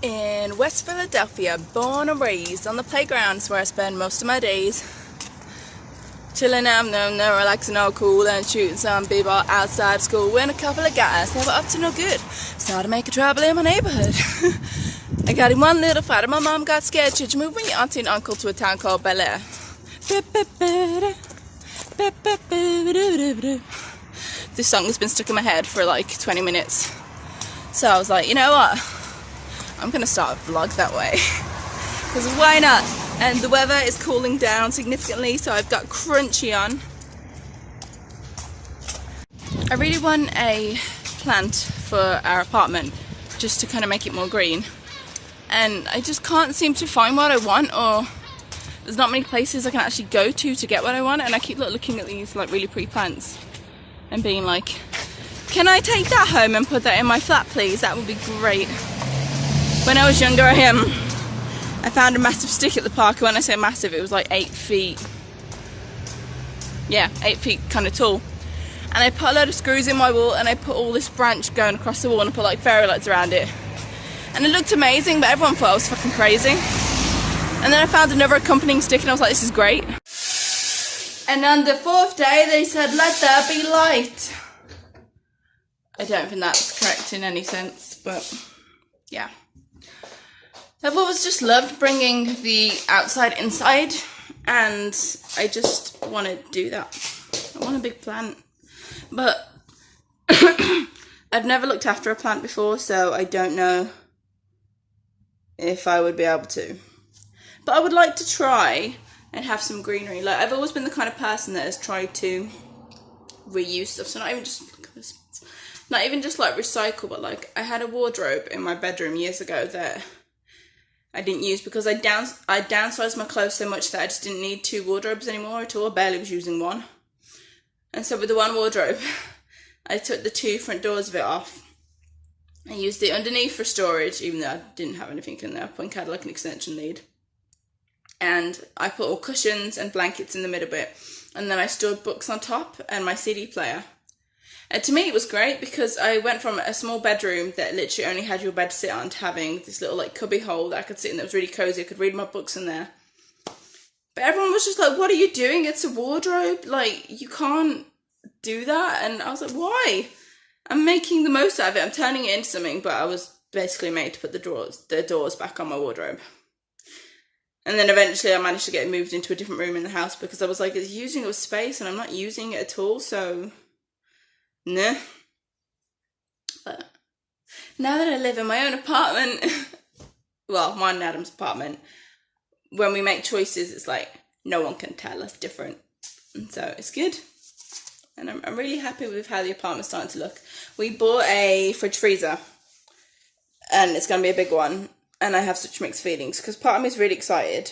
in West Philadelphia, born and raised on the playgrounds where I spend most of my days. Chilling out, no relaxing, no cool, and shooting some b-ball outside school when a couple of guys never up to no good started making trouble in my neighborhood. I got in one little fight and my mom got scared. Should you move with your auntie and uncle to a town called Bel Air? This song has been stuck in my head for like 20 minutes. So I was like, you know what? I'm gonna start a vlog that way. Because why not? And the weather is cooling down significantly, so I've got crunchy on. I really want a plant for our apartment, just to kind of make it more green. And I just can't seem to find what I want, or there's not many places I can actually go to get what I want. And I keep looking at these like really pretty plants and being like, can I take that home and put that in my flat, please? That would be great. When I was younger, I found a massive stick at the park. When I say massive, it was like 8 feet. Yeah, 8 feet kind of tall. And I put a load of screws in my wall, and I put all this branch going across the wall, and I put like fairy lights around it. And it looked amazing, but everyone thought I was fucking crazy. And then I found another accompanying stick, and I was like, this is great. And on the fourth day, they said, let there be light. I don't think that's correct in any sense, but yeah. I've always just loved bringing the outside inside, and I just want to do that. I want a big plant, but I've never looked after a plant before, so I don't know if I would be able to. But I would like to try and have some greenery. Like, I've always been the kind of person that has tried to reuse stuff, so not even just like recycle, but like I had a wardrobe in my bedroom years ago that I didn't use because I downsized my clothes so much that I just didn't need 2 wardrobes anymore at all. I barely was using one. And so with the one wardrobe, I took the 2 front doors of it off. I used it underneath for storage, even though I didn't have anything in there. I put had like an extension lead. And I put all cushions and blankets in the middle bit. And then I stored books on top and my CD player. And to me it was great because I went from a small bedroom that literally only had your bed to sit on to having this little like cubby hole that I could sit in that was really cozy. I could read my books in there. But everyone was just like, what are you doing? It's a wardrobe. Like, you can't do that. And I was like, why? I'm making the most out of it. I'm turning it into something, but I was basically made to put the doors back on my wardrobe. And then eventually I managed to get it moved into a different room in the house because I was like, it's using up space and I'm not using it at all, so nah. But now that I live in my own apartment, well, mine and Adam's apartment, when we make choices, it's like no one can tell us different. And so it's good. And I'm really happy with how the apartment's starting to look. We bought a fridge freezer and it's going to be a big one. And I have such mixed feelings because part of me is really excited.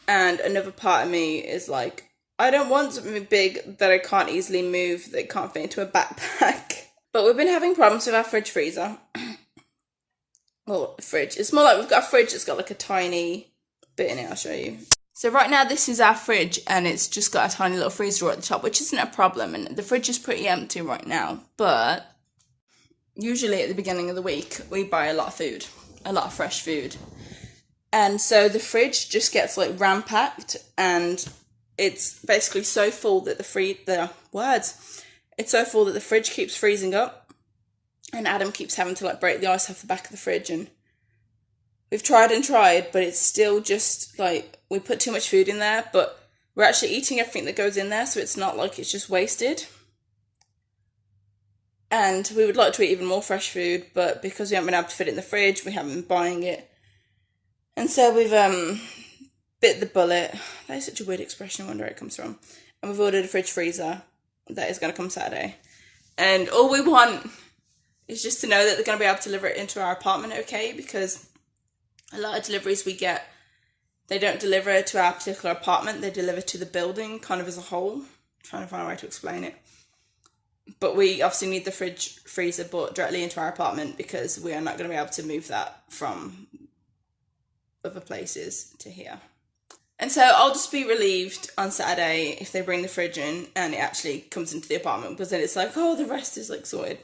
And another part of me is like, I don't want something big that I can't easily move, that can't fit into a backpack. But we've been having problems with our fridge freezer. Well, fridge. It's more like we've got a fridge that's got like a tiny bit in it. I'll show you. So right now this is our fridge and it's just got a tiny little freezer drawer at the top, which isn't a problem. And the fridge is pretty empty right now. But usually at the beginning of the week, we buy a lot of food. A lot of fresh food. And so the fridge just gets like ram-packed and it's basically so full that it's so full that the fridge keeps freezing up and Adam keeps having to like break the ice off the back of the fridge. And we've tried and tried, but it's still just like we put too much food in there, but we're actually eating everything that goes in there, so it's not like it's just wasted. And we would like to eat even more fresh food, but because we haven't been able to fit it in the fridge, we haven't been buying it. And so we've bit the bullet. That is such a weird expression, I wonder where it comes from. And we've ordered a fridge freezer that is going to come Saturday. And all we want is just to know that they're going to be able to deliver it into our apartment okay, because a lot of deliveries we get, they don't deliver to our particular apartment, they deliver to the building kind of as a whole. I'm trying to find a way to explain it. But we obviously need the fridge freezer brought directly into our apartment because we are not going to be able to move that from other places to here. And so I'll just be relieved on Saturday if they bring the fridge in and it actually comes into the apartment, because then it's like, oh, the rest is like sorted.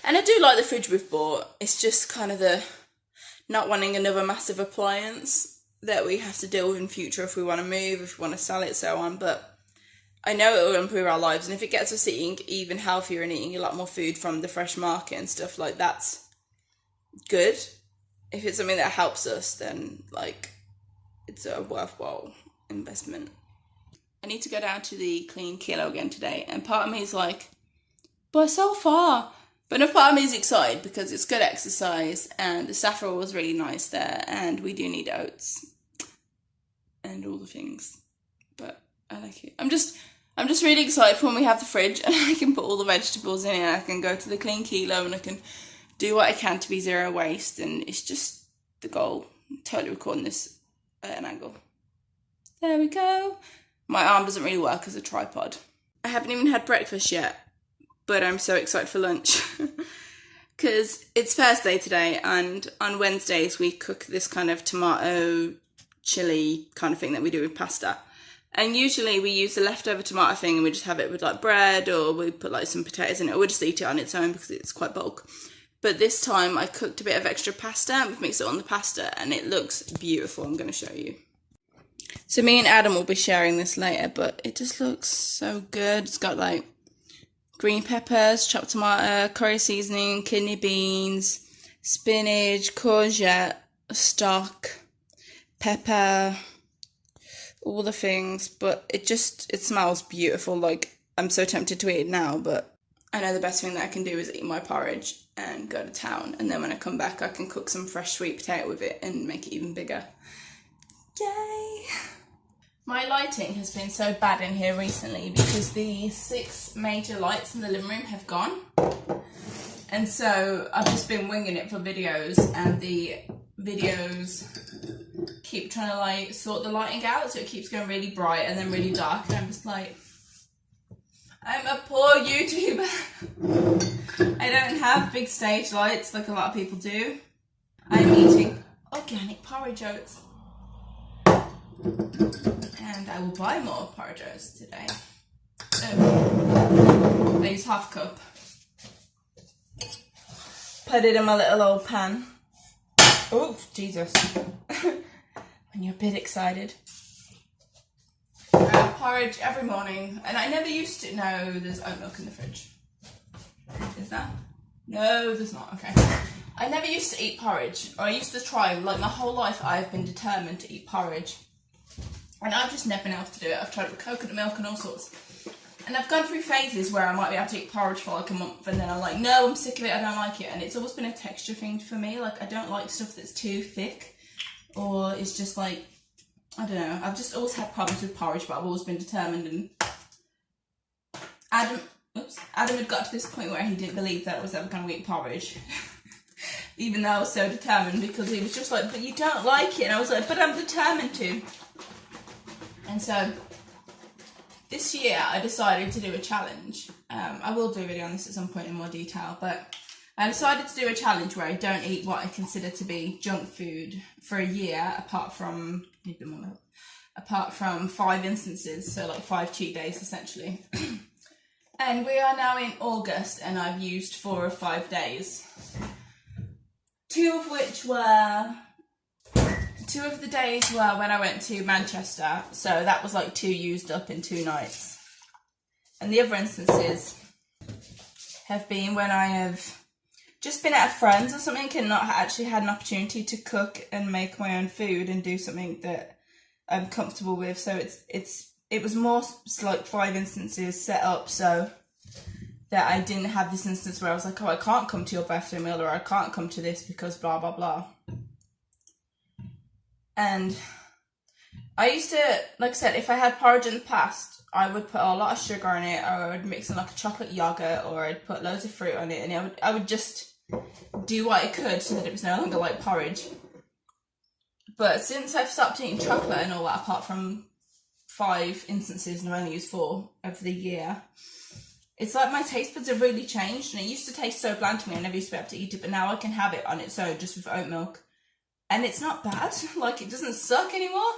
And I do like the fridge we've bought. It's just kind of the not wanting another massive appliance that we have to deal with in future if we want to move, if we want to sell it, so on. But I know it will improve our lives, and if it gets us eating even healthier and eating a lot more food from the fresh market and stuff, like, that's good. If it's something that helps us, then, like, it's a worthwhile investment. I need to go down to the clean kilo again today, and part of me is like, but so far. But another part of me is excited because it's good exercise, and the saffron was really nice there, and we do need oats and all the things. But I like it. I'm just really excited for when we have the fridge and I can put all the vegetables in it, and I can go to the clean kilo and I can do what I can to be zero waste, and it's just the goal. I'm totally recording this at an angle. There we go. My arm doesn't really work as a tripod. I haven't even had breakfast yet, but I'm so excited for lunch. Because it's Thursday today, and on Wednesdays we cook this kind of tomato chili kind of thing that we do with pasta. And usually we use the leftover tomato thing and we just have it with like bread, or we put like some potatoes in it, or we just eat it on its own because it's quite bulk. But this time I cooked a bit of extra pasta and we've mixed it on the pasta, and it looks beautiful. I'm going to show you. So me and Adam will be sharing this later, but it just looks so good. It's got like green peppers, chopped tomato, curry seasoning, kidney beans, spinach, courgette, stock, pepper, all the things. But it smells beautiful. Like, I'm so tempted to eat it now, but I know the best thing that I can do is eat my porridge and go to town, and then when I come back I can cook some fresh sweet potato with it and make it even bigger. Yay! My lighting has been so bad in here recently because the 6 major lights in the living room have gone, and so I've just been winging it for videos, and the videos keep trying to like sort the lighting out, so it keeps going really bright and then really dark, and I'm just like, I'm a poor YouTuber. I don't have big stage lights like a lot of people do. I'm eating organic porridge oats. And I will buy more porridge oats today. I use half a cup. Put it in my little old pan. Oh, Jesus. When you're a bit excited. I have porridge every morning, and I never used to. No, there's oat milk in the fridge. Is that? No, there's not. Okay. I never used to eat porridge, or I used to try. Like, my whole life I've been determined to eat porridge, and I've just never been able to do it. I've tried with coconut milk and all sorts, and I've gone through phases where I might be able to eat porridge for like a month, and then I'm like, no, I'm sick of it, I don't like it. And it's always been a texture thing for me. Like, I don't like stuff that's too thick, or it's just like, I don't know. I've just always had problems with porridge, but I've always been determined. And Adam had got to this point where he didn't believe that I was ever going to eat porridge. Even though I was so determined, because he was just like, but you don't like it. And I was like, but I'm determined to. And so this year I decided to do a challenge. I will do a video on this at some point in more detail, but I decided to do a challenge where I don't eat what I consider to be junk food for a year, apart from 5 instances, so like 5 cheat days essentially. And we are now in August, and I've used 4 of 5 days. 2 of the days were when I went to Manchester, so that was like 2 used up in 2 nights. And the other instances have been when I have just been at a friend's or something and not actually had an opportunity to cook and make my own food and do something that I'm comfortable with. So it was more like 5 instances set up so that I didn't have this instance where I was like, oh, I can't come to your birthday meal, or I can't come to this because blah, blah, blah. And I used to, like I said, if I had porridge in the past, I would put a lot of sugar in it, or I would mix in like a chocolate yogurt, or I'd put loads of fruit on it, and I would just do what I could so that it was no longer like porridge. But since I've stopped eating chocolate and all that, apart from 5 instances, and I've only used 4 over the year, it's like my taste buds have really changed. And it used to taste so bland to me, I never used to be able to eat it, but now I can have it on its own just with oat milk. And it's not bad, like, it doesn't suck anymore.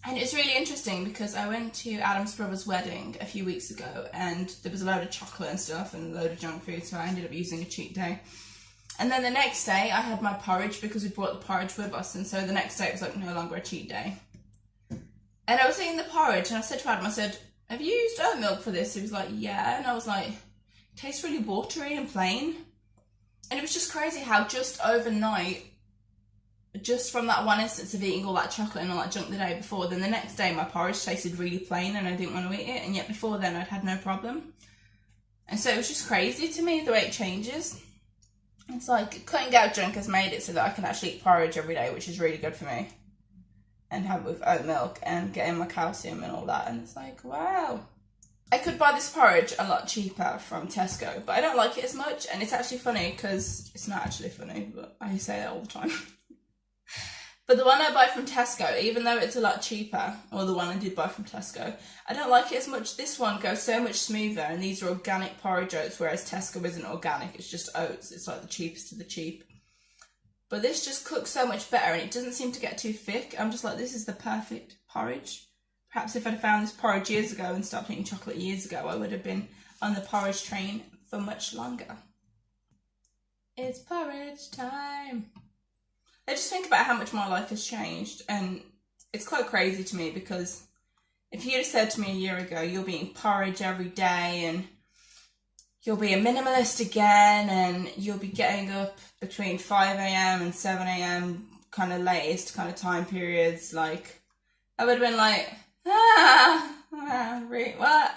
And it's really interesting because I went to Adam's brother's wedding a few weeks ago and there was a load of chocolate and stuff and a load of junk food, so I ended up using a cheat day. And then the next day I had my porridge because we brought the porridge with us, and so the next day it was like no longer a cheat day. And I was eating the porridge and I said to Adam, I said, have you used oat milk for this? He was like, yeah. And I was like, it tastes really watery and plain. And it was just crazy how just overnight, just from that one instance of eating all that chocolate and all that junk the day before, then the next day my porridge tasted really plain and I didn't want to eat it, and yet before then I'd had no problem. And so it was just crazy to me the way it changes. It's like cutting out junk has made it so that I can actually eat porridge every day, which is really good for me, and have it with oat milk and getting my calcium and all that. And it's like, wow. I could buy this porridge a lot cheaper from Tesco, but I don't like it as much. And it's actually funny because it's not actually funny, but I say that all the time. But the one I buy from Tesco, even though it's a lot cheaper, or the one I did buy from Tesco, I don't like it as much. This one goes so much smoother, and these are organic porridge oats, whereas Tesco isn't organic, it's just oats. It's like the cheapest of the cheap. But this just cooks so much better, and it doesn't seem to get too thick. I'm just like, this is the perfect porridge. Perhaps if I'd found this porridge years ago and stopped eating chocolate years ago, I would have been on the porridge train for much longer. It's porridge time. I just think about how much my life has changed, and it's quite crazy to me because if you'd have said to me a year ago, you'll be eating porridge every day and you'll be a minimalist again and you'll be getting up between 5 a.m. and 7 a.m. kind of latest kind of time periods, like, I would have been like, what?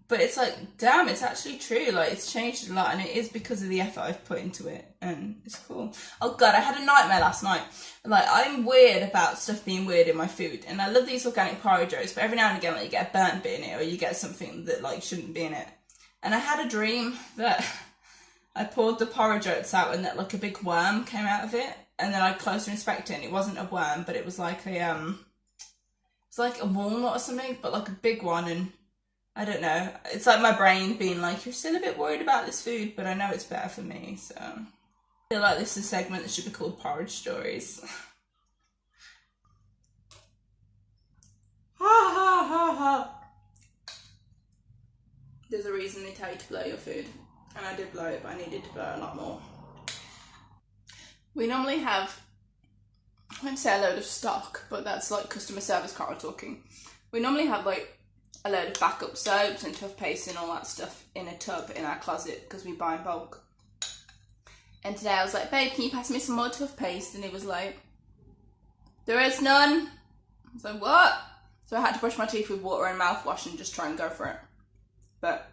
But it's like, damn, it's actually true. Like, it's changed a lot, and it is because of the effort I've put into it, and it's cool. Oh God, I had a nightmare last night. Like, I'm weird about stuff being weird in my food, and I love these organic porridge oats, but every now and again, like, you get a burnt bit in it, or you get something that, like, shouldn't be in it. And I had a dream that I poured the porridge oats out, and that, like, a big worm came out of it, and then I closer inspected it, and it wasn't a worm, but it was like a, it's like a walnut or something, but like a big one, and I don't know. It's like my brain being like, you're still a bit worried about this food, but I know it's better for me, so. I feel like this is a segment that should be called Porridge Stories. Ha ha ha ha. There's a reason they tell you to blow your food, and I did blow it, but I needed to blow a lot more. We normally have, I wouldn't say a load of stock, but that's like customer service Carl talking. We normally have like a load of backup soaps and toothpaste and all that stuff in a tub in our closet because we buy in bulk. And today I was like, babe, can you pass me some more toothpaste? And he was like, there is none. I was like, what? So I had to brush my teeth with water and mouthwash and just try and go for it. But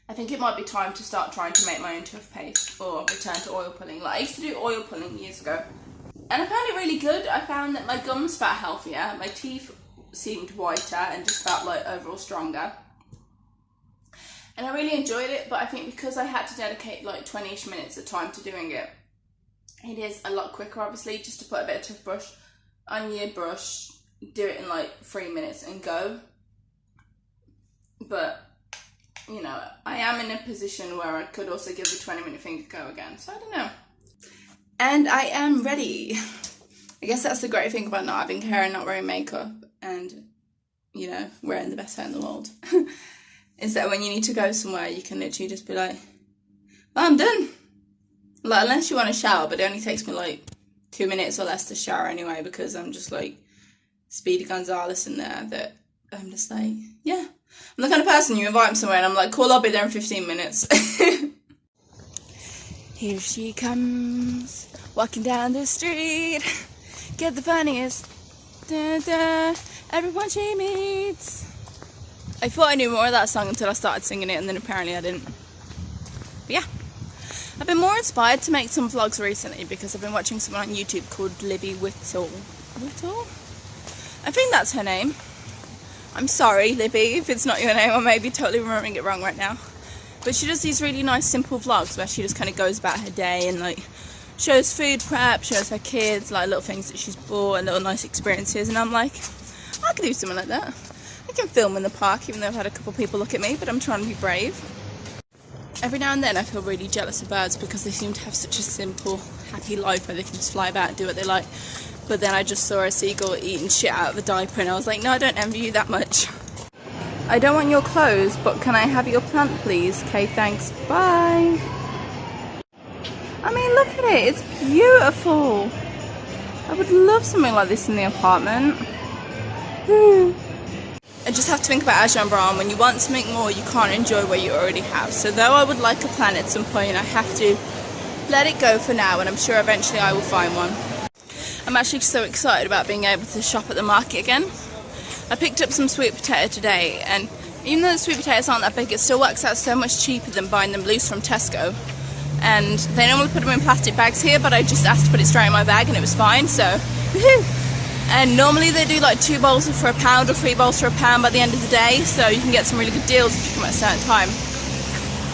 I think it might be time to start trying to make my own toothpaste or return to oil pulling. Like, I used to do oil pulling years ago, and I found it really good. I found that my gums felt healthier, my teeth seemed whiter, and just felt like overall stronger. And I really enjoyed it, but I think because I had to dedicate like 20-ish minutes of time to doing it, it is a lot quicker, obviously, just to put a bit of toothbrush on your brush, do it in like 3 minutes and go. But, you know, I am in a position where I could also give the 20-minute thing a go again, so I don't know. And I am ready. I guess that's the great thing about not having hair and not wearing makeup and, you know, wearing the best hair in the world. Is that when you need to go somewhere, you can literally just be like, well, I'm done. Like, unless you want to shower, but it only takes me like 2 minutes or less to shower anyway, because I'm just like Speedy Gonzales in there, that I'm just like, yeah. I'm the kind of person you invite me somewhere and I'm like, cool, I'll be there in 15 minutes. Here she comes, walking down the street, get the funniest, da, da, everyone she meets. I thought I knew more of that song until I started singing it, and then apparently I didn't. But yeah, I've been more inspired to make some vlogs recently because I've been watching someone on YouTube called Libby Whittle. Whittle? I think that's her name. I'm sorry, Libby, if it's not your name. I may be totally remembering it wrong right now. But she does these really nice, simple vlogs where she just kind of goes about her day and like shows food prep, shows her kids, like little things that she's bought and little nice experiences. And I'm like, I could do something like that. I can film in the park, even though I've had a couple of people look at me, but I'm trying to be brave. Every now and then I feel really jealous of birds because they seem to have such a simple, happy life where they can just fly about and do what they like. but then I just saw a seagull eating shit out of a diaper and I was like, no, I don't envy you that much. I don't want your clothes, but can I have your plant please? Okay, thanks, bye. I mean, look at it, it's beautiful. I would love something like this in the apartment. I just have to think about Ajahn Brahm. When you want something more, you can't enjoy what you already have. So though I would like a plant at some point, I have to let it go for now, and I'm sure eventually I will find one. I'm actually so excited about being able to shop at the market again. I picked up some sweet potato today, and even though the sweet potatoes aren't that big, it still works out so much cheaper than buying them loose from Tesco. And they normally put them in plastic bags here, but I just asked to put it straight in my bag and it was fine, so woohoo! And normally they do like 2 bowls for £1 or 3 bowls for £1 by the end of the day, so you can get some really good deals if you come at a certain time.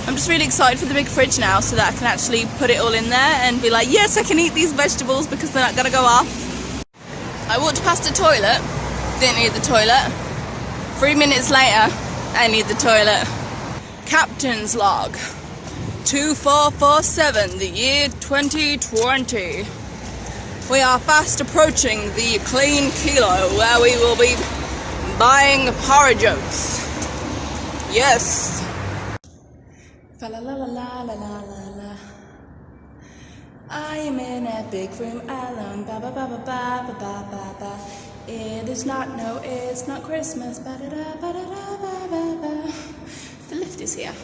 I'm just really excited for the big fridge now so that I can actually put it all in there and be like, yes, I can eat these vegetables because they're not going to go off. I walked past the toilet, didn't need the toilet. 3 minutes later, I need the toilet. Captain's log. 2447, the year 2020. We are fast approaching the clean kilo where we will be buying porridge oats. Yes. Fa la la la la la la la. I am in a big room alone. Ba ba ba ba ba ba ba ba ba. It is not, no, it's not Christmas. Ba da da ba da da ba ba ba. The lift is here.